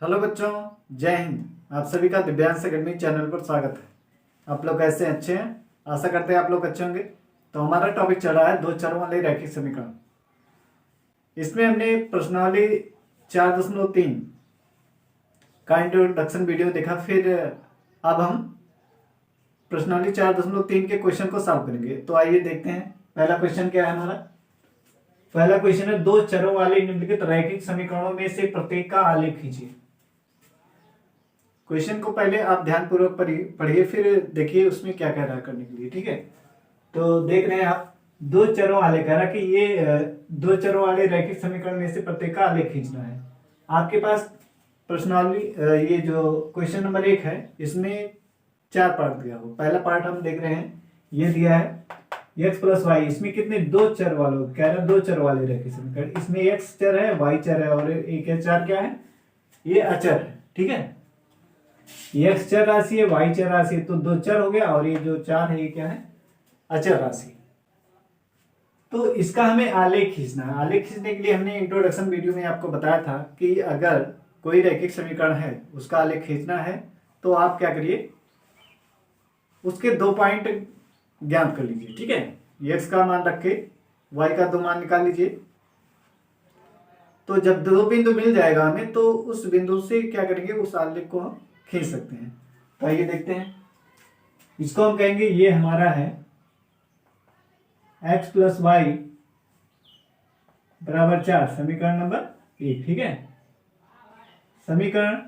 Hello बच्चों, जय हिंद। आप सभी का दिव्यांश अकेडमी चैनल पर स्वागत है। आप लोग कैसे हैं? अच्छे हैं? आशा करते हैं आप लोग अच्छे होंगे। तो हमारा टॉपिक चल रहा है दो चरों वाले रैखिक समीकरण। इसमें हमने प्रश्नावली 4.3 का इंट्रोडक्शन वीडियो देखा। फिर अब हम प्रश्नावली 4.3 के क्वेश्चन को सॉल्व करेंगे। तो आइए देखते हैं पहला क्वेश्चन क्या है हमारा। पहला क्वेश्चन है, दो चरों वाले निम्नलिखित रैखिक समीकरणों में से प्रत्येक का आलेख खींचिए। क्वेश्चन को पहले आप ध्यानपूर्वक पढ़िए, फिर देखिए उसमें क्या कह रहा है करने के लिए। ठीक है, तो देख रहे हैं आप दो चरों वाले कह रहा कि ये दो चरों वाले रैखिक समीकरण में से प्रत्येक का आलेख खींचना है। आपके पास प्रश्नावली ये जो क्वेश्चन नंबर 1 है, इसमें 4 पार्ट दिया हो। पहला पार्ट हम देख रहे हैं, ये दिया है x प्लस वाई। इसमें कितने? दो चर वालों कह रहे हैं, दो चर वाले रैखिक समीकरण। इसमें x चर है, y चर है, और एक चार क्या है, ये अचर है। ठीक है, x चर राशि है, y चर राशि है, तो दो चर हो गया, और ये जो 4 है ये क्या है, अचर राशि। तो इसका हमें आलेख खींचना है। आलेख खींचने के लिए हमने इंट्रोडक्शन वीडियो में आपको बताया था कि अगर कोई रैखिक समीकरण है उसका आलेख खींचना है तो आप क्या करिए, उसके 2 पॉइंट ज्ञात कर लीजिए। ठीक है, x का मान रख के y का 2 मान निकाल लीजिए। तो जब 2 बिंदु मिल जाएगा हमें, तो उस बिंदु से क्या करेंगे, उस आलेख को हम खींच सकते हैं। तो आइए देखते हैं। इसको हम कहेंगे ये हमारा है x प्लस वाई बराबर 4, समीकरण नंबर 1। ठीक है, समीकरण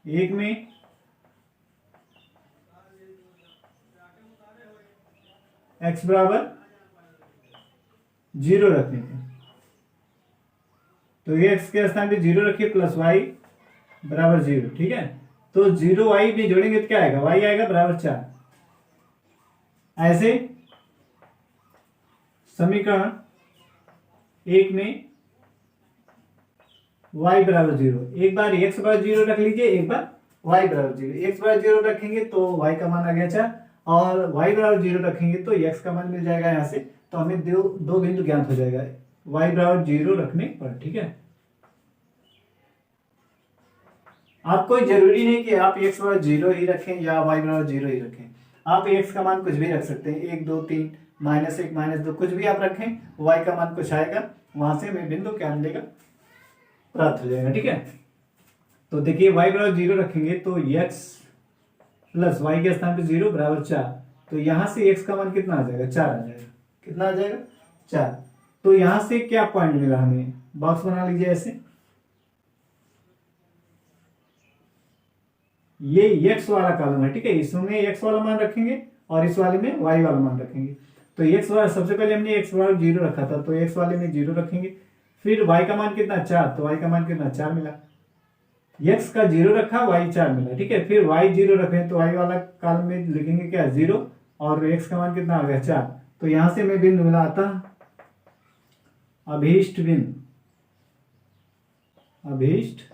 1 में x बराबर 0 रखने के, तो ये x के स्थान पे 0 रखिए, प्लस वाई बराबर 0। ठीक है, तो 0 y में जोड़ेंगे तो क्या आएगा, y आएगा बराबर 4। ऐसे समीकरण 1 में y बराबर 0, एक बार x बराबर 0 रख लीजिए, एक बार y बराबर 0। x बराबर 0 रखेंगे तो y का मान आ गया 4, और y बराबर 0 रखेंगे तो x का मान मिल जाएगा यहाँ से। तो हमें दो बिंदु ज्ञात हो जाएगा y बराबर 0 रखने पर। ठीक है, आप कोई जरूरी नहीं कि आप x बराबर 0 ही रखें या y बराबर 0 ही रखें। आप x का मान कुछ भी रख सकते हैं, 1 2 3 -1 -2 कुछ भी आप रखें, y का मान कुछ आएगा, वहां से हमें बिंदु क्या मिलेगा, प्राप्त हो जाएगा। ठीक है, तो देखिए y बराबर 0 रखेंगे तो x प्लस वाई के स्थान पे 0 बराबर 4। तो यहां से x का मान कितना आ जाएगा, 4 आ जाएगा। कितना आ जाएगा, 4। तो यहां से क्या पॉइंट मिला हमें, बॉक्स बना लीजिए ऐसे। ये x वाला कॉलम है। ठीक है, इसमें x वाला मान रखेंगे और इस वाले में y वाला मान रखेंगे। तो x वाला सबसे पहले हमने x वाला 0 रखा था, तो x वाले में 0 रखेंगे। फिर y का मान कितना, 4, तो y का मान कितना, 4 मिला। x का 0 रखा, y 4 मिला। ठीक है, फिर y 0 रखें तो y वाला कॉलम में लिखेंगे क्या, 0, और x का मान कितना आ गया, 4। तो यहां से हमें बिंदु मिला, अतः अभीष्ट बिंदु, अभीष्ट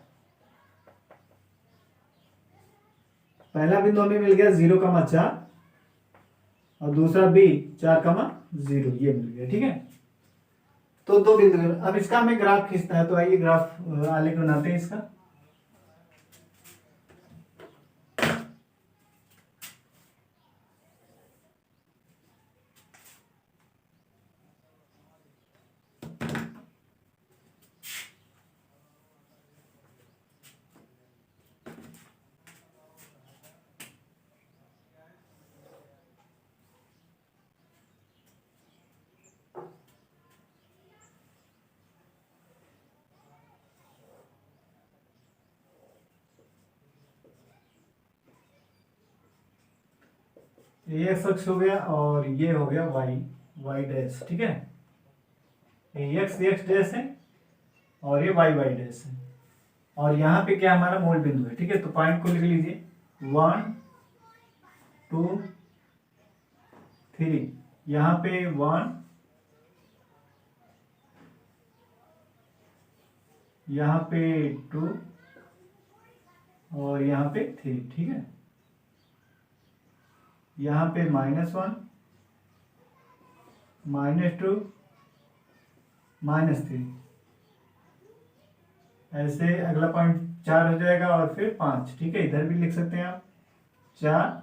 पहला बिंदु हमें मिल गया 0,4, और दूसरा b 4,0, ये मिल गया। ठीक है, तो दो बिंदु। अब इसका हमें ग्राफ खींचना है, तो आइए ग्राफ आलेख बनाते हैं इसका। ये एक्स अक्ष हो गया और ये हो गया वाई डैश। ठीक है, ये एक्स डैश है और ये वाई डैश है, और यहाँ पे क्या हमारा मूल बिंदु है। ठीक है, तो पॉइंट को लिख लीजिए, 1 2 3। यहाँ पे 1, यहाँ पे 2, और यहाँ पे 3। ठीक है, यहाँ पे -1 -2 -3, ऐसे अगला पॉइंट 4 हो जाएगा और फिर 5, ठीक है। इधर भी लिख सकते हैं आप 4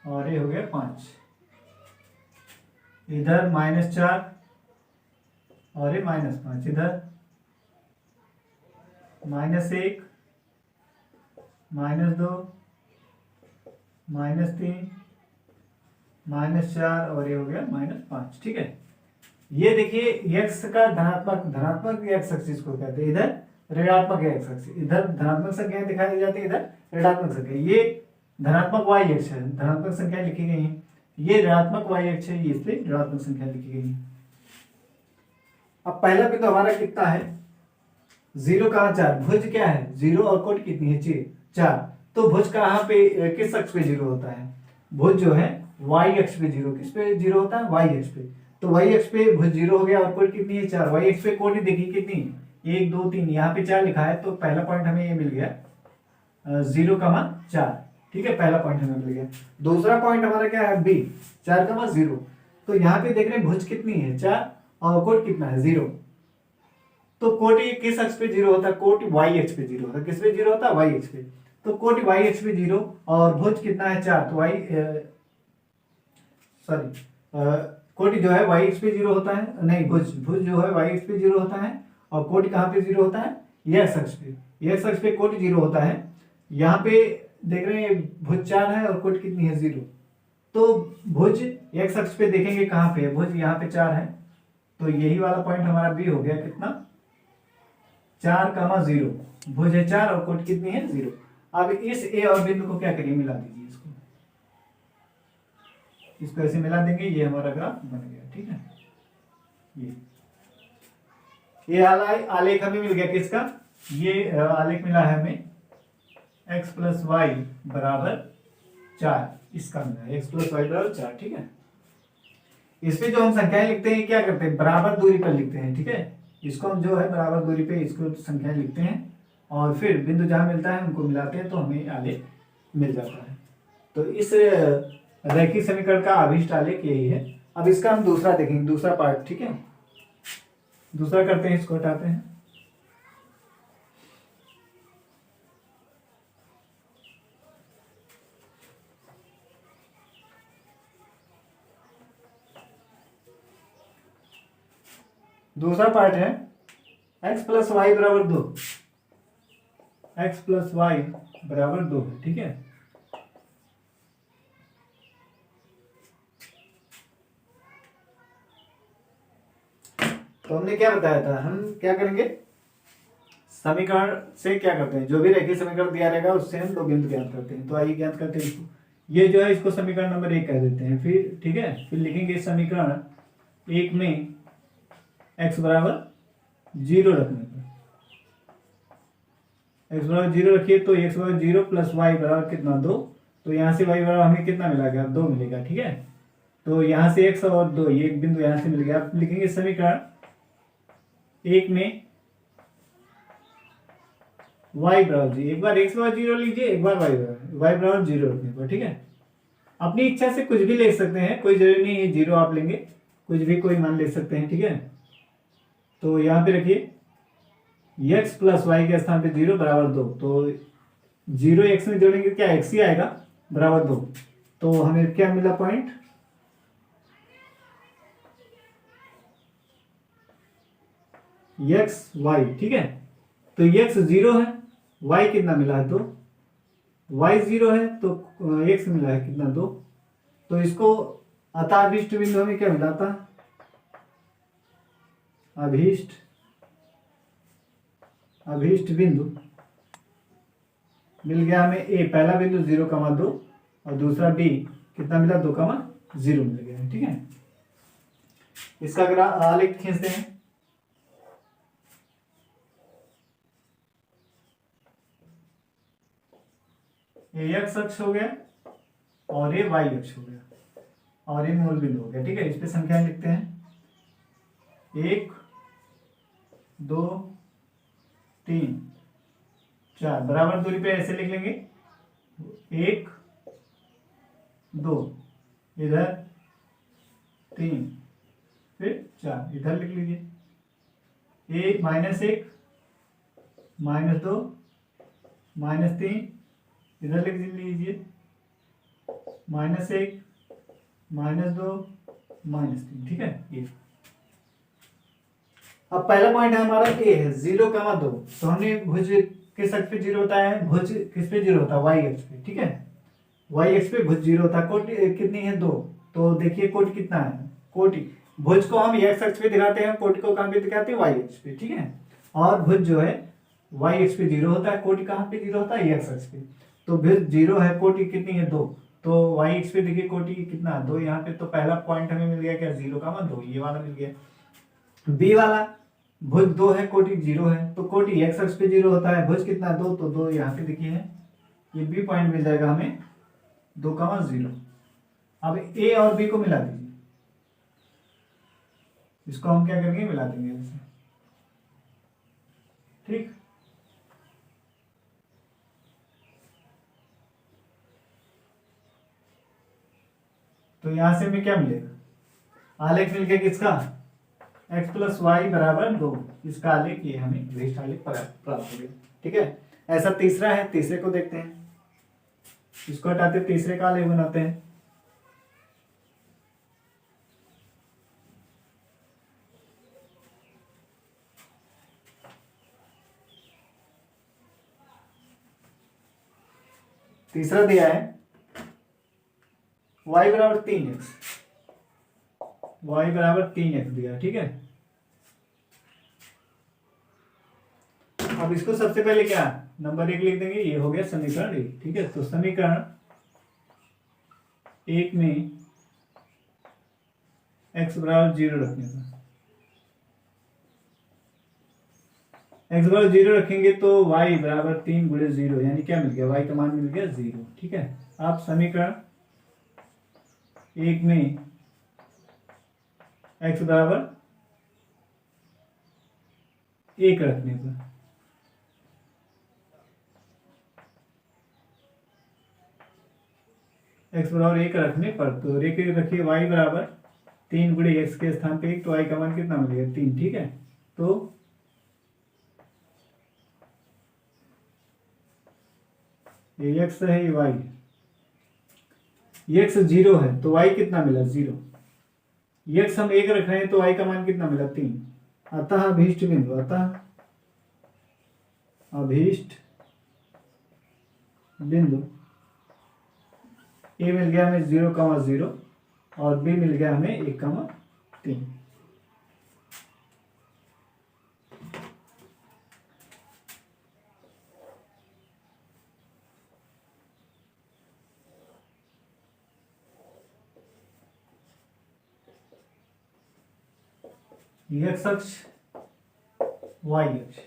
और ये हो गया 5। इधर -4 और ये -5। इधर -1 -2 -3 -4 और ये हो गया -5, ठीक है। ये देखिए x का धनात्मक एक्स एक्सिस को कहते हैं, इधर ऋणात्मक एक्स एक्सिस। इधर धनात्मक संख्याएं दिखाई जाती है, इधर ऋणात्मक संख्या। ये धनात्मक y अक्ष है, धनात्मक संख्या लिखी गई है। ये ऋणात्मक y अक्ष है, इसलिए ऋणात्मक संख्या लिखी गई है। अब पहला बिंदु हमारा कितना है, 0 कहाँ 4। भुज क्या है 0 और कोट कितनी है 4। तो भुज कहाँ पे किस अक्ष पे 0 होता है, भुज जो है y अक्ष पे 0। किस पे 0 होता है, y अक्ष पे। तो y अक्ष पे भुज 0 हो गया और कोट कितनी है 4। y अक्ष पे कोट देखिए कितनी, 1 2 3, यहाँ पे 4 लिखा है। तो पहला पॉइंट हमें ये मिल गया 0,4, ठीक है। पहला पॉइंट हमें मिल गया। दूसरा पॉइंट हमारा क्या है b 4,0। तो यहाँ पे देख रहे हैं भुज कितनी है 4 और कोट कितना है 0। तो कोट ये किस अक्ष पे 0 होता है, कोट y अक्ष पे 0 होता है। किस पे 0 होता है, y अक्ष पे। तो कोट y अक्ष पे 0 और भुज कितना है 4। तो कोट जो है y अक्ष पे 0 होता है, नहीं भुज जो है y अक्ष पे 0 होता है। और कोट कहाँ पे 0 होता है, x अक्ष पे। x अक्ष पे कोट 0 होता है। यहाँ पे देख रहे हैं भुज 4 है और कोट कितनी है 0। तो भुज x अक्ष पे देखेंगे कहाँ पे है, भुज यहाँ पे 4 है। तो यही वाला पॉइंट हमारा बी हो गया, कितना 4,0। भुज है 4 और कोट कितनी है 0। अब इस ए और बिंदु को क्या करिए, मिला दीजिए इसको ऐसे मिला देंगे, ये हमारा ग्राफ बन गया, ठीक है। ये आलेख हमें मिल गया किसका, ये आलेख मिला है हमें x + y = 4, इसका मिला है x + y = 4, ठीक है। इसमें जो हम संख्याएं लिखते हैं क्या करते हैं, बराबर दूरी पर लिखते हैं, ठीक है। इसको हम जो है बराबर दूरी पे इसको संख्याएं लिखते हैं और फिर बिंदु जहां मिलता है उनको मिलाते हैं तो हमें आलेख मिल जाता है। तो इस रैखिक समीकरण का अभीष्ट आलेख यही है। अब इसका हम दूसरा देखेंगे, दूसरा पार्ट, ठीक है। दूसरा करते हैं, इसको हटाते हैं। दूसरा पार्ट है x + y = 2। x + y = 2, ठीक है। तो हमने क्या बताया था, हम क्या करेंगे, समीकरण से क्या करते हैं, जो भी रैखिक समीकरण दिया रहेगा उससे हम दो बिंदु ज्ञात करते हैं। तो आइए ज्ञात करते हैं इसको। ये जो है इसको समीकरण नंबर 1 कह देते हैं, फिर ठीक है। फिर लिखेंगे समीकरण 1 में x = 0 रखने पर, x = 0 रखिए तो x = 0 + y = कितना 2। तो यहाँ से y = हमें कितना मिलेगा, 2 मिलेगा, ठीक है। तो यहाँ से x और 2, ये एक बिंदु यहाँ से मिल गया। आप लिखेंगे समीकरण 1 में y = 0। एक बार x = 0 लीजिए, एक बार y = 0 रखने पर, ठीक है। अपनी इच्छा से कुछ भी ले सकते हैं, कोई जरूरी नहीं है 0 आप लेंगे, कुछ भी कोई मान ले सकते हैं, ठीक है। तो यहाँ पे रखिए x + y के स्थान पे 0 = 2। तो 0 x में जोड़ेंगे क्या, x ही आएगा, = 2। तो हमें क्या मिला पॉइंट, x y, ठीक है। तो x 0 है, y कितना मिला है 2, y 0 है तो x मिला है कितना 2। तो इसको अतः अभीष्ट बिंदु हमें क्या मिला था, अभीष्ट बिंदु मिल गया हमें a, पहला बिंदु 0,2 और दूसरा b कितना मिला 2,0 मिल गया है, ठीक है। इसका ग्राफ आलेख खींचते हैं। ये x अक्ष हो गया और ये y अक्ष हो गया और ये मूल बिंदु हो गया, ठीक है। इस पे संख्याएं लिखते हैं 1 2 3 4, बराबर दूरी पे ऐसे लिख लेंगे 1 2, इधर 3, फिर 4, इधर लिख लीजिए। -1 -2 -3, इधर लिख लीजिए -1 -2 -3, ठीक है। ये अब पहला पॉइंट है हमारा ए है 0,2। तो हमने भुज किस अक्ष पे 0 होता है, भुज किस पे 0 होता है, वाई अक्ष पे, ठीक है। वाई अक्ष पे भुज 0 होता है। कोटि कितनी है, 2। तो देखिए कोटि कितना है, कोटि भुज को हम एक्स अक्ष पे दिखाते हैं, कोटि को कहाँ पे दिखाते हैं, वाई अक्ष पे, ठीक है। और भुज जो है वाई अक्ष पे 0 होता है, कोटि कहाँ पे 0 होता है, एक्स अक्ष पे। तो भुज 0 है, कोटि कितनी है, 2। तो वाई अक्ष पे देखिए कोटि कितना है, 2 यहाँ पे। तो पहला पॉइंट हमें मिल गया क्या, 0,2, ये वाला मिल गया। बी वाला भुज 2 है, कोटि 0 है। तो कोटि एक्स अक्ष पे 0 होता है, भुज कितना 2, तो 2 यहाँ पे देखिए है। ये बी पॉइंट मिल जाएगा हमें 2,0। अब ए और बी को मिला दीजिए, इसको हम क्या करेंगे, मिला देंगे ऐसे, ठीक। तो यहां से हमें क्या मिलेगा, आलेख मिल गया किसका, x + y = 2। इसका आलेख ये हमें विशिष्ट आलेख प्राप्त हो गया, ठीक है। ऐसा तीसरा है, तीसरे को देखते हैं। इसको हटाते तीसरे का आलेख बनाते हैं। तीसरा दिया है y = 3x, y = 3x दिया, ठीक है। अब इसको सबसे पहले क्या नंबर 1 लिख देंगे, ये हो गया समीकरण 1, ठीक है। तो समीकरण 1 में x = 0 रखने का, x = 0 रखेंगे तो y = 3 × 0, यानी क्या मिल गया, y का मान मिल गया 0, ठीक है। आप समीकरण 1 में x = 1 रखने पर, x = 1 रखने पर, तो रखिए y = 3 × x के स्थान पे 1, तो y का मान कितना मिलेगा, 3, ठीक है। तो ये x है, ये y है। x 0 है तो y कितना मिला, 0। x हम 1 रख रहे हैं तो y का मान कितना मिला, 3। अतः अभीष्ट बिंदु, अतः अभीष्ट बिंदु a मिल गया हमें 0,0 और b मिल गया हमें 1,3। x अक्ष, y अक्ष,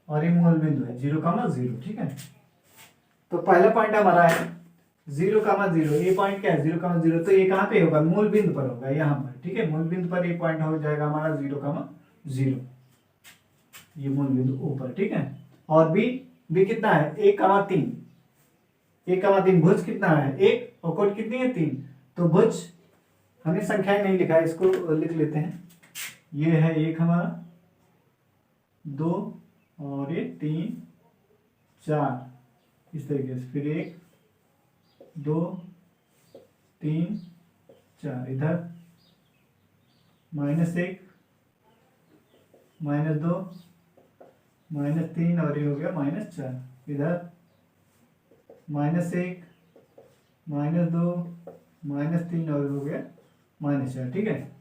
और ये मूल बिंदु है 0,0, ठीक है। तो पहला पॉइंट हमारा है 0,0। ये पॉइंट क्या है, 0,0। तो ये कहाँ पे होगा, मूल बिंदु पर होगा, यहाँ पर, ठीक है। मूल बिंदु पर ये पॉइंट हो जाएगा हमारा 0,0, ये मूल बिंदु ऊपर, ठीक है। और बी कितना है, 1,3। 1,3 भुज कितना है, 1, और कोट कितनी है, 3। तो भुज हमने संख्याएं नहीं लिखा है, इसको लिख लेते हैं। ये है 1 हमारा, 2, और ये 3, 4, इस तरीके से। फिर 1, 2, 3, 4, इधर -1, -2, -3, और ये हो गया -4। इधर -1, -2, -3, और हो गया -4, ठीक है।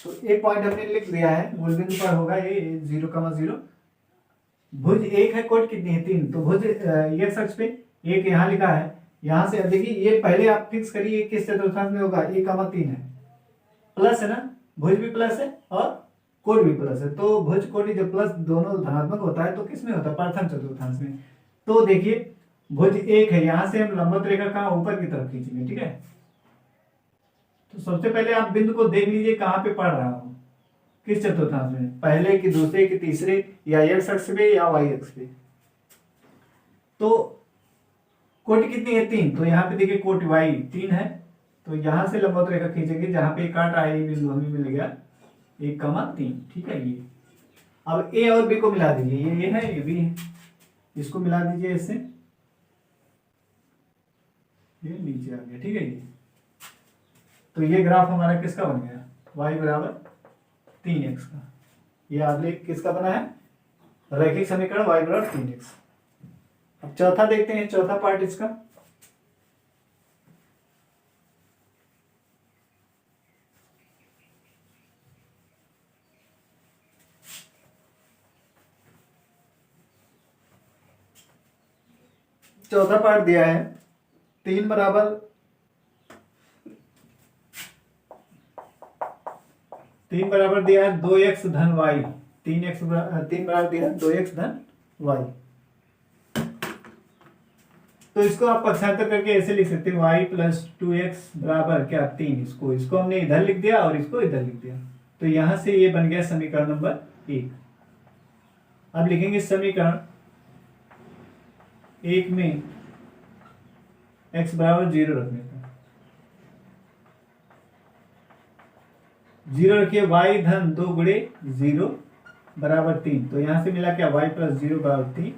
तो एक पॉइंट हमने लिख दिया है, मूल बिंदु पर होगा ये 0,0। भुज 1 है, कोट कितनी है, 3। तो भुज x अक्ष पे 1 यहाँ लिखा है, यहाँ से देखिए ये पहले आप फिक्स करिए किस चतुर्थांश में होगा, 1,3 है, प्लस है ना, भुज भी प्लस है और कोट भी प्लस है। तो भुज कोटि जब प्लस दोनों धनात्मक होता है तो किस में होता है, प्रथम चतुर्थांश में। तो देखिए भुज 1 है, यहां से हम लंबवत रेखा कहाँ, ऊपर की तरफ खींचेंगे, ठीक है। तो सबसे पहले आप बिंदु को देख लीजिए कहाँ पे पड़ रहा हो, किस चतुर्थांश में, पहले की, दूसरे की, तीसरे, या x अक्ष पे या y अक्ष पे। तो कोटि कितनी है, 3। तो यहाँ पे देखिए कोटि y 3 है, तो यहां से लंबवत रेखा खींचेंगे, जहां पे काट रहा है ये बिंदु हमें मिल गया 1,3, ठीक है। ये अब ए और बी को मिला दीजिए, ये है ये बी है, इसको मिला दीजिए इससे, ये नीचे आ गया, ठीक है ये। तो ये ग्राफ हमारा किसका बन गया, y बराबर 3x का। ये आलेख किसका बना है, रैखिक समीकरण y बराबर 3x। अब चौथा देखते हैं, चौथा पार्ट इसका। चौथा पार्ट दिया है 3 बराबर 3 बराबर दिया है 2x धन y, 3 बराबर दिया है 2x धन y। तो इसको आप पक्षांतर करके ऐसे लिख सकते हैं y प्लस 2x बराबर क्या 3। इसको हमने इधर लिख दिया और इसको इधर लिख दिया, तो यहां से ये बन गया समीकरण नंबर 1। अब लिखेंगे समीकरण 1 में x बराबर 0 रखने पर, 0 रखिए, y धन 2 गुणे 0 बराबर 3। तो यहां से मिला क्या y प्लस 0 बराबर 3,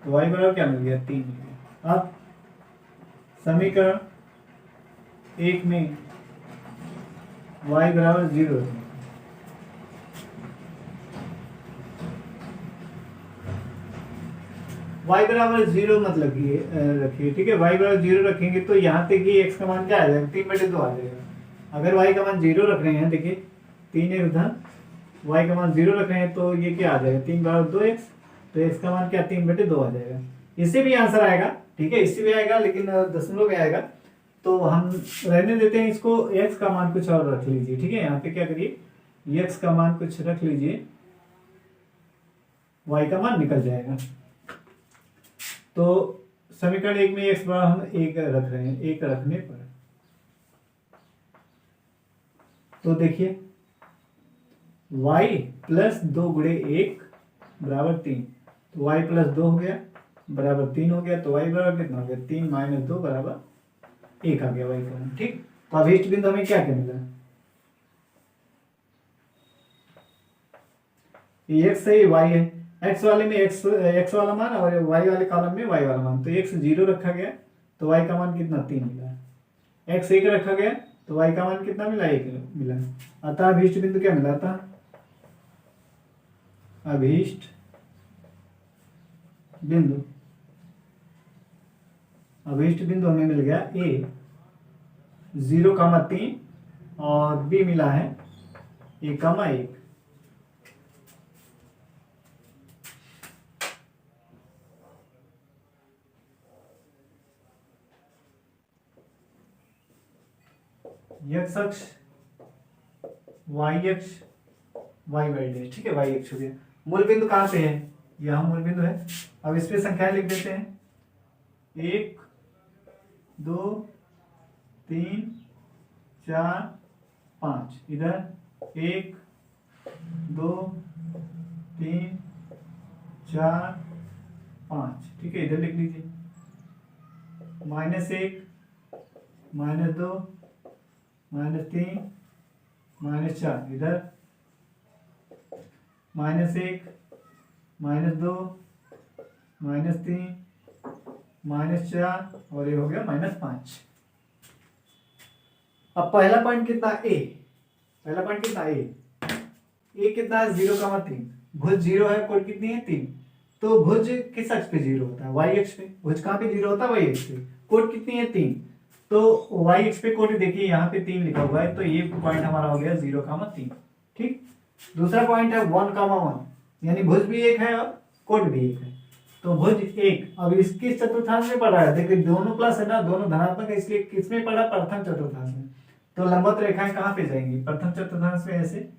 तो y बराबर क्या मिल गया 3 मिल गया। अब समीकरण 1 में y बराबर 0 रखने, y बराबर 0 मतलब कि रखिए, ठीक है, y बराबर 0 रखेंगे तो यहाँ तक ये x का मान क्या आ जाएगा 3/2 आ जाएगा। अगर y का मान 0 रख रहे हैं, देखिए 3x धन y का मान 0 रख रहे हैं तो ये क्या आ जाएगा 3 बराबर 2x, तो x का मान क्या 3/2 आ जाएगा। इससे भी आंसर आएगा, ठीक है, इससे भी आएगा लेकिन दशमलव में आएगा, तो हम रहने देते हैं इसको। x का मान कुछ और रख लीजिए, ठीक है, यहाँ पे क्या करिए x का मान कुछ रख लीजिए, y का मान निकल जाएगा। तो समीकरण 1 में x बराबर हम 1 रख रहे हैं, 1 रखने पर तो देखिए y प्लस 2 गुणे 1 बराबर 3, तो y प्लस 2 हो गया बराबर 3 हो गया, तो y बराबर कितना हो गया 3 माइनस 2 बराबर 1 आ गया y का मान, ठीक। तो अब इष्ट बिंदु हमें क्या क्या मिला, ये x है, ये y है, x वाले में x वाला मान और y वाले कॉलम में y वाला मान, तो x 0 रखा गया तो y का मान कितना 3 मिला, x 1 रखा गया तो y का मान कितना मिला 1 मिला। अतः अभीष्ट बिंदु क्या मिला था, अभीष्ट बिंदु हमें मिल गया a 0,3 और b मिला है 1,1। x अक्ष y अक्ष y डैश, ठीक है, y अक्ष हो गया। मूल बिंदु कहाँ पे है, यहाँ मूल बिंदु है। अब इस पे संख्या लिख देते हैं 1 2 3 4 5, इधर 1 2 3 4 5, ठीक है, इधर लिख लीजिए -1 -2 -3 -4, इधर -1 -2 -3 -4 और ये हो गया -5। अब पहला पॉइंट कितना ए, ए कितना है 0,3, भुज 0 है, कोण कितनी है 3, तो भुज किस अक्ष पे 0 होता है y अक्ष पे, भुज कहाँ पे 0 होता है y अक्ष पे, कोण कितनी है 3, तो y अक्ष पे कोण देखिए यहाँ पे 3 लिखा हुआ है, तो ये पॉइंट हमारा हो गया 0,3, ठीक। दूसरा पॉइंट है 1,1, यानी भुज भी 1 है और कोण भी 1 है, तो भुज 1। अब इसकी चतुर्थांश में पढ़ा है, देखिए दोनों प्लस है ना, दोनों धनात्मक है, इसलिए किसमें पढ़ा प्रथम चतुर्थांश में, तो लंबवत रेखाएं कहाँ पे जाएंगी प्रथम चतुर्थांश में, ऐसे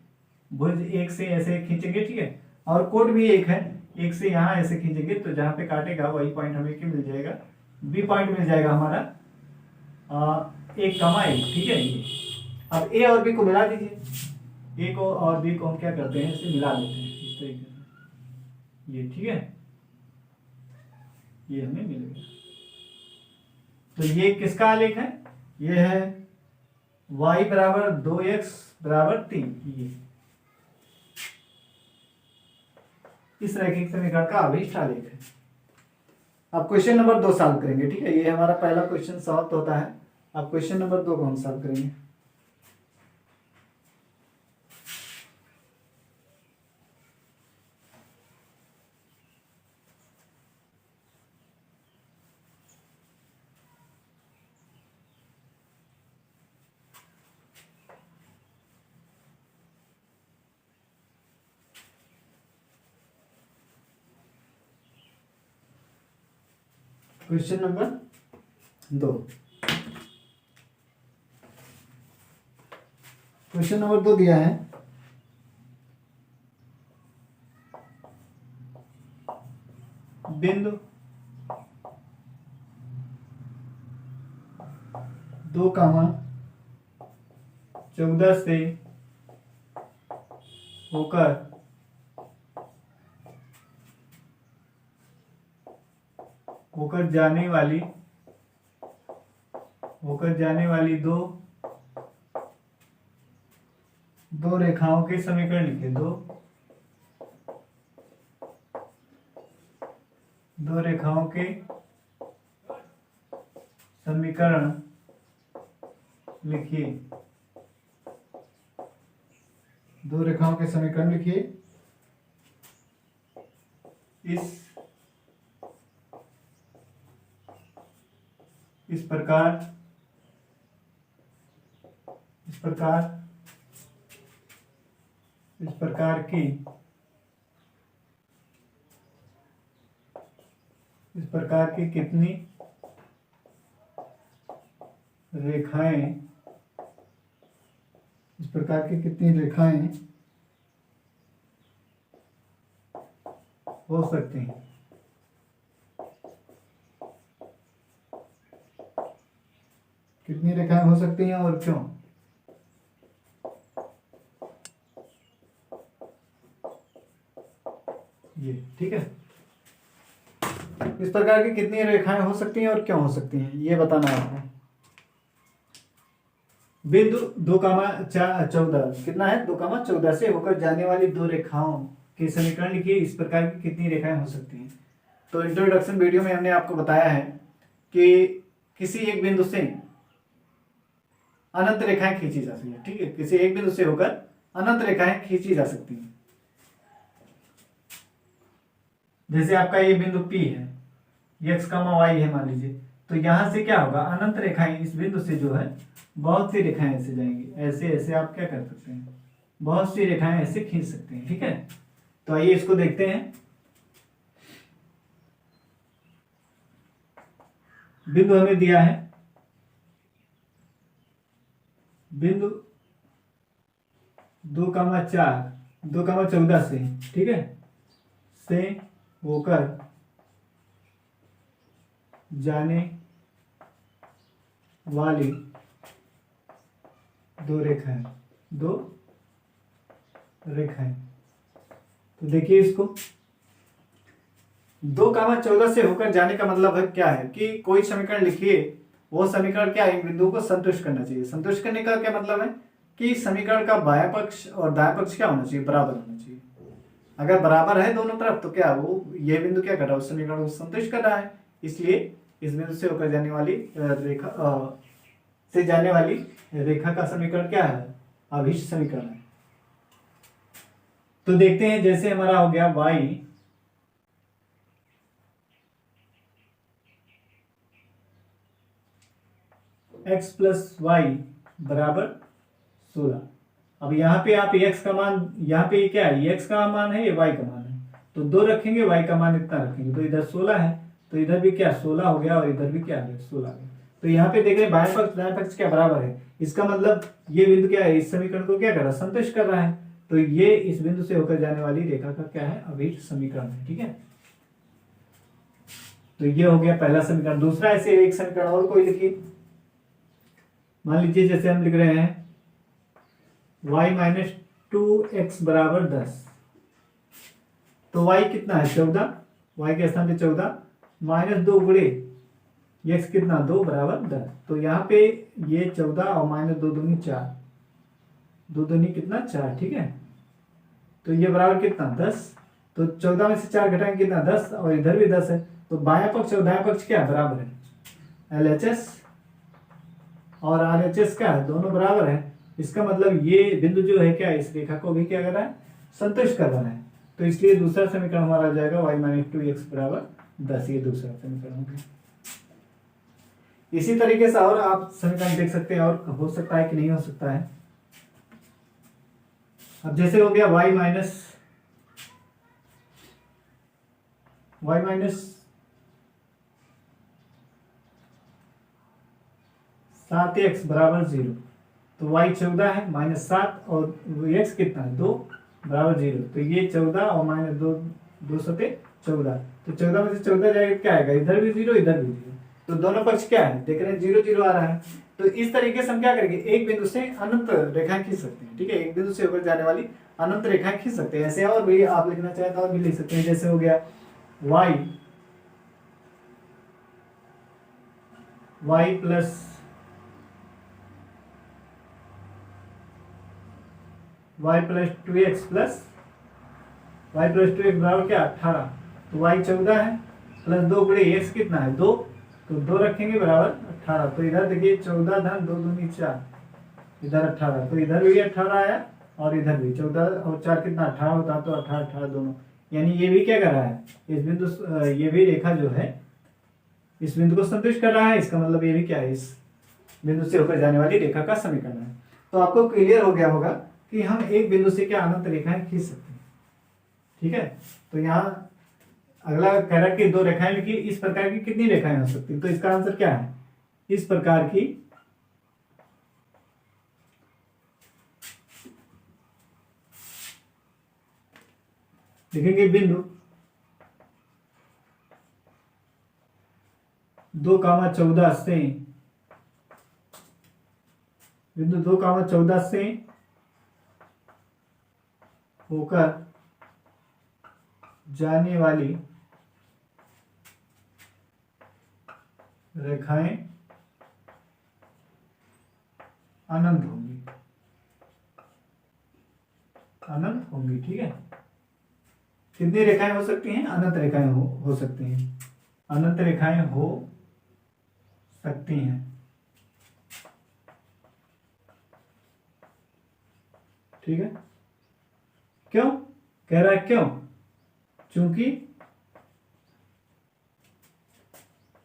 भुज 1 से ऐसे खींचेंगे, ठीक है, और कोण भी 1 है, 1 से यहाँ ऐसे खींचेंगे, तो जहाँ पे काटेगा वही पॉइंट हमें क्या मिल जाएगा, बी पॉइंट मिल जाएगा हमारा 1,1, ठीक है। ये अब ए और बी को मिला दीजिए, ए को और बी को हम क्या करते हैं, इसे मिला देते हैं इस तरीके से, ये ठीक है, ये हमें मिल गया। तो ये किसका आलेख है, ये है y बराबर 2x बराबर 3, इस रैखिक समीकरण का अभीष्ट आलेख है। अब क्वेश्चन नंबर 2 सॉल्व करेंगे, ठीक है। ये हमारा पहला क्वेश्चन सॉल्व होता है। अब क्वेश्चन नंबर 2 को हम सॉल्व करेंगे। Question number 2। क्वेश्चन नंबर 2 दिया है, बिंदु 2,14 से होकर जाने वाली दो रेखाओं के समीकरण लिखे। दो रेखाओं के समीकरण लिखिए। दो रेखाओं के समीकरण लिखिए। इस प्रकार की कितनी रेखाएं हो सकती हैं। कितनी रेखाएं हो सकती हैं और क्यों? ये ठीक है। इस प्रकार की कितनी रेखाएं हो सकती हैं और क्यों हो सकती हैं, ये बताना है आपको। बिंदु 2,14 कितना है? 2,14 से होकर जाने वाली दो रेखाओं के समीकरण लिखिए। इस प्रकार की कितनी रेखाएं हो सकती हैं। तो इंट्रोडक्शन वीडियो में हमने आपको बताया है कि किसी एक बिंदु से अनंत रेखाएं खींची जा सकती है, ठीक है। किसी एक बिंदु से होकर अनंत रेखाएं खींची जा सकती हैं। जैसे आपका ये बिंदु P है, x, y है मान लीजिए, तो यहां से क्या होगा, अनंत रेखाएं इस बिंदु से जो है बहुत सी रेखाएं ऐसे जाएंगी, ऐसे ऐसे आप क्या कर सकते हैं, बहुत सी रेखाएं ऐसे खींच सकते हैं, ठीक है। तो आइए इसको देखते हैं। बिंदु हमें दिया है, बिंदु 2,14 से, ठीक है, से होकर जाने वाली दो रेखाएं। तो देखिए इसको, 2,14 से होकर जाने का मतलब है क्या है कि कोई समीकरण लिखिए, वो समीकरण क्या इन बिंदुओं को संतुष्ट करना चाहिए। संतुष्ट करने का क्या मतलब है कि समीकरण का बायां पक्ष और दायां पक्ष क्या होना चाहिए, बराबर होना चाहिए। अगर बराबर है दोनों तरफ तो क्या वो ये बिंदु क्या कर रहा है, उस समीकरण को संतुष्ट कर रहा है। इसलिए इस बिंदु से होकर जाने वाली रेखा का समीकरण क्या है, अभीष्ट समीकरण है। तो देखते हैं, जैसे हमारा हो गया y x प्लस वाई बराबर 16। अब यहाँ पे आप x का मान, यहाँ पे क्या है, ये x का मान है, ये y का मान है, तो 2 रखेंगे, y का मान इतना रखेंगे, तो इधर 16 है, तो इधर भी क्या 16 हो गया और इधर भी क्या है 16 हो गया। तो यहाँ पे देख रहे हैं बाएं पक्ष दाएं पक्ष क्या बराबर है। इसका मतलब ये बिंदु क्या है, इस समीकरण को क्या कर रहा है, संतुष्ट कर रहा है। तो ये इस बिंदु से होकर जाने वाली रेखा का क्या है, अभीष्ट समीकरण है, ठीक है। तो ये हो गया पहला समीकरण। दूसरा ऐसे एक समीकरण और कोई लिखिए। मान लीजिए जैसे हम लिख रहे हैं y माइनस 2x बराबर 10। तो y कितना है 14, y के स्थान पे 14 माइनस 2 गुणे x कितना 2 बराबर 10। तो यहाँ पे ये 14 और माइनस 2 दूनी 4, 2 दूनी कितना 4, ठीक है। तो ये बराबर कितना 10। तो 14 में से 4 घटाएंगे कितना 10, और इधर भी 10 है, तो बायां पक्ष और दायां पक्ष क्या बराबर है, LHS और RHS क्या है, दोनों बराबर है। इसका मतलब ये बिंदु जो है क्या इस रेखा को भी क्या कर रहा है, संतुष्ट कर रहा है। तो इसलिए दूसरा समीकरण हमारा आ जाएगा y - 2x बराबर 10, ये दूसरा समीकरण हो गया। इसी तरीके से और आप समीकरण देख सकते हैं, और हो सकता है कि नहीं हो सकता है। अब जैसे हो गया y माइनस 7x बराबर 0, तो y 14 है -7 और x कितना है 2 बराबर 0, तो ये 14 और -2 2 सते 14, तो 14 में से 14 जाएगा क्या आएगा, इधर भी 0 इधर भी 0, तो दोनों पक्ष क्या है देख रहे हैं 0 0 आ रहा है। तो इस तरीके से हम क्या करेंगे, एक बिंदु से अनंत रेखाएं खींच सकते हैं, ठीक है, एक बिंदु से होकर जाने वाली अनंत रेखाएं खींच सकते हैं। ऐसे और भी आप लिखना चाहें तो और भी लिख सकते हैं, जैसे हो गया y plus y plus 2x बराबर क्या 18, तो y 14 है प्लस 2 गुणे x कितना है 2, तो 2 रखेंगे बराबर 18, तो इधर देखिए 14 धन 2 दूनी 4, इधर 18, तो इधर भी 18 आया और इधर भी 14 और 4 कितना 18 होता, तो 18 18 दोनों, यानी ये भी क्या कर रहा है इस बिंदु, ये भी रेखा जो है इस बिंदु को संतुष्ट कर रहा है। इसका मतलब ये भी क्या है इस बिंदु से होकर जाने वाली रेखा का समीकरण है। तो आपको क्लियर हो गया होगा कि हम एक बिंदु से क्या अनंत रेखाएं खींच सकते हैं, ठीक है। तो यहाँ अगला कह रहा है कि 2 रेखाएं लिखी, इस प्रकार की कितनी रेखाएं हो सकती हैं, तो इसका आंसर क्या है, इस प्रकार की लिखेंगे बिंदु 2,14 से, बिंदु 2,14 से होकर जाने वाली रेखाएं अनंत होंगी, ठीक है। कितनी रेखाएं हो सकती हैं, अनंत रेखाएं हो सकती हैं, अनंत रेखाएं हो सकती हैं, ठीक है। क्यों कह रहा है, क्यों, क्योंकि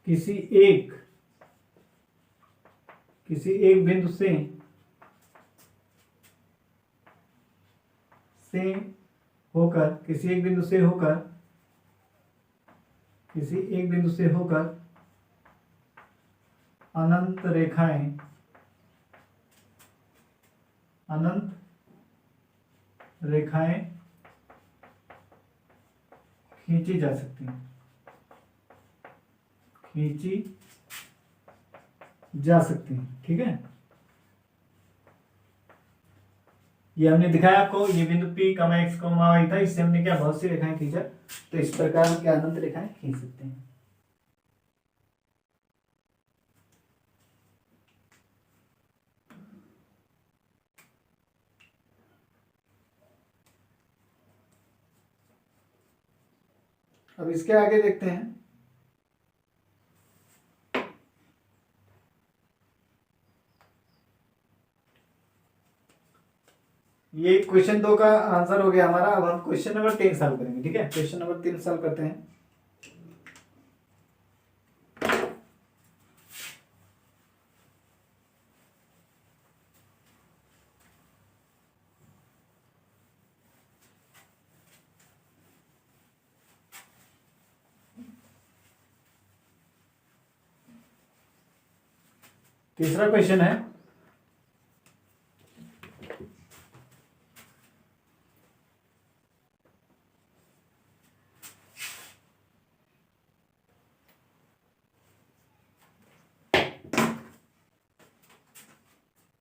किसी एक बिंदु से होकर किसी एक बिंदु से होकर अनंत रेखाएं खींची जा सकती हैं, ठीक है। ये हमने दिखाया आपको, ये बिंदु P, x, y था, इससे हमने क्या बहुत सी रेखाएं खींचा, तो इस प्रकार हम क्या अनंत रेखाएं खींच सकते हैं। अब इसके आगे देखते हैं, ये क्वेश्चन 2 का आंसर हो गया हमारा। अब हम क्वेश्चन नंबर 3 सॉल्व करेंगे, ठीक है। क्वेश्चन नंबर 3 सॉल्व करते हैं। तीसरा क्वेश्चन है,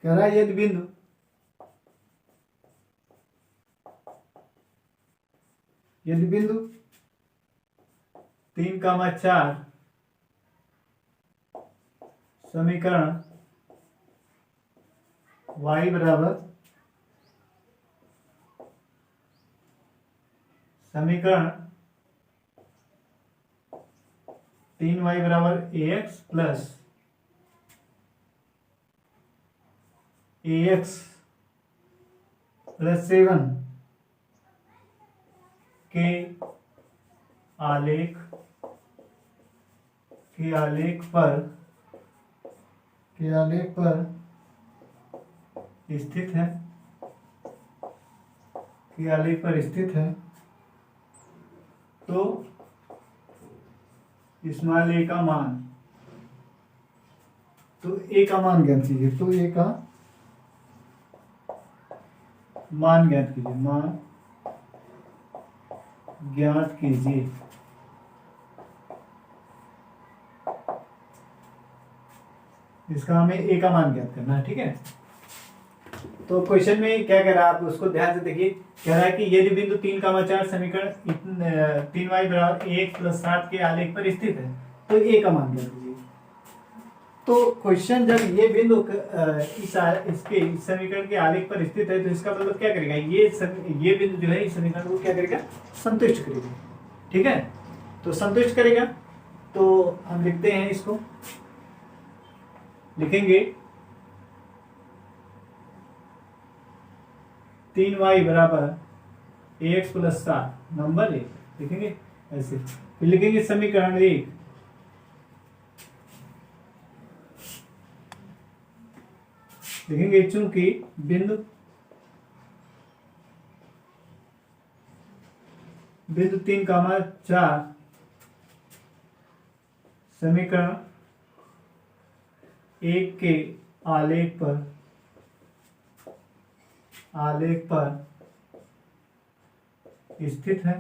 कह रहा है यदि बिंदु यदि बिंदु 3,4 समीकरण y बराबर समीकरण 3y बराबर ax प्लस ax प्लस 7 के आलेख पर स्थित है, तो स्मॉल a का मान, ज्ञात कीजिए। तो a का मान ज्ञात कीजिए। इसका हमें a का मान ज्ञात करना है, ठीक है। तो क्वेश्चन में क्या कह रहा है आप उसको ध्यान से देखिए। कह रहा है कि यदि बिंदु 3,4 समीकरण 3y बराबर ax प्लस 7 के आलेख पर स्थित है तो a का मान ज्ञात कीजिए। तो क्वेश्चन जब ये बिंदु इसके इस समीकरण के आलेख पर स्थित है तो इसका मतलब क्या करेगा, ये बिंदु जो है इस समीकरण को क्या करेगा, संतुष्ट करेगा, ठीक है। तो संतुष्ट करेगा तो हम लिखते हैं, इसको लिखेंगे 3y बराबर ax प्लस 7 नंबर 1 लिखेंगे ऐसे। फिर लिखेंगे समीकरण 1 लिखेंगे चूंकि बिंदु 3,4 समीकरण 1 के आलेख पर स्थित है,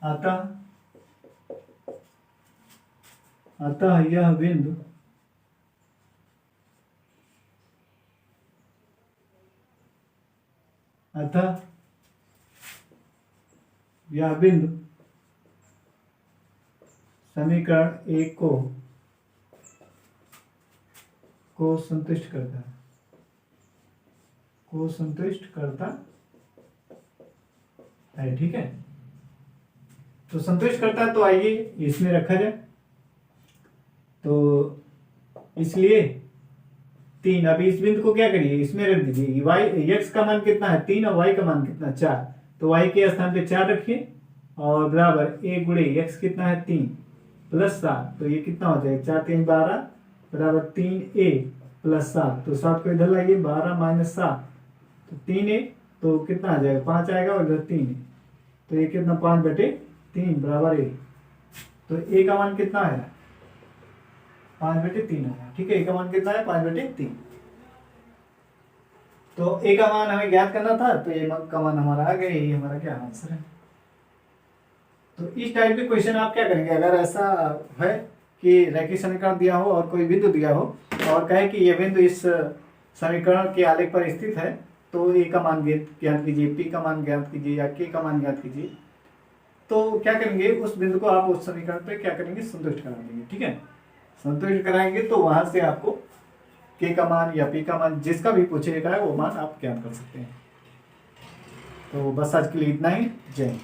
अतः यह बिंदु समीकरण 1 को संतुष्ट करता है, ठीक है। तो संतुष्ट करता है, तो आइए इसमें रखा जाए। तो इसलिए 3, अभी इस बिंदु को क्या करिए, इसमें रख दीजिए। x का मान कितना है 3 और y का मान कितना 4, तो y के स्थान पे 4 रखिए और बराबर a गुणे x कितना है 3 प्लस 7, तो ये कितना हो जाएगा 4 3 12 बराबर 3a प्लस 7। तो 7 को इधर लाइए, 12 माइनस 7 तो 3a, तो कितना आ जाएगा 5 आएगा और इधर 3 है, तो ये कितना 5/3 बराबर a। तो a का मान कितना है 5/3 आया, ठीक है। a का मान कितना है 5/3। तो a का मान हमें ज्ञात करना था, तो a का मान हमारा आ गया, यही हमारा क्या आंसर है। तो इस टाइप के क्वेश्चन आप क्या करेंगे, अगर ऐसा है कि रैखिक समीकरण दिया हो और कोई बिंदु दिया हो और कहे कि यह बिंदु इस समीकरण के आलेख पर स्थित है, तो a का मान ज्ञात कीजिए, p का मान ज्ञात कीजिए या k का मान ज्ञात कीजिए। तो क्या करेंगे, उस बिंदु को आप उस समीकरण पे क्या करेंगे, संतुष्ट करा देंगे, ठीक है। संतुष्ट कराएंगे तो वहां से आपको k का मान या p का मान जिसका भी पूछेगा वो मान आप ज्ञात कर सकते हैं। तो बस आज के लिए इतना ही। जय हिंद।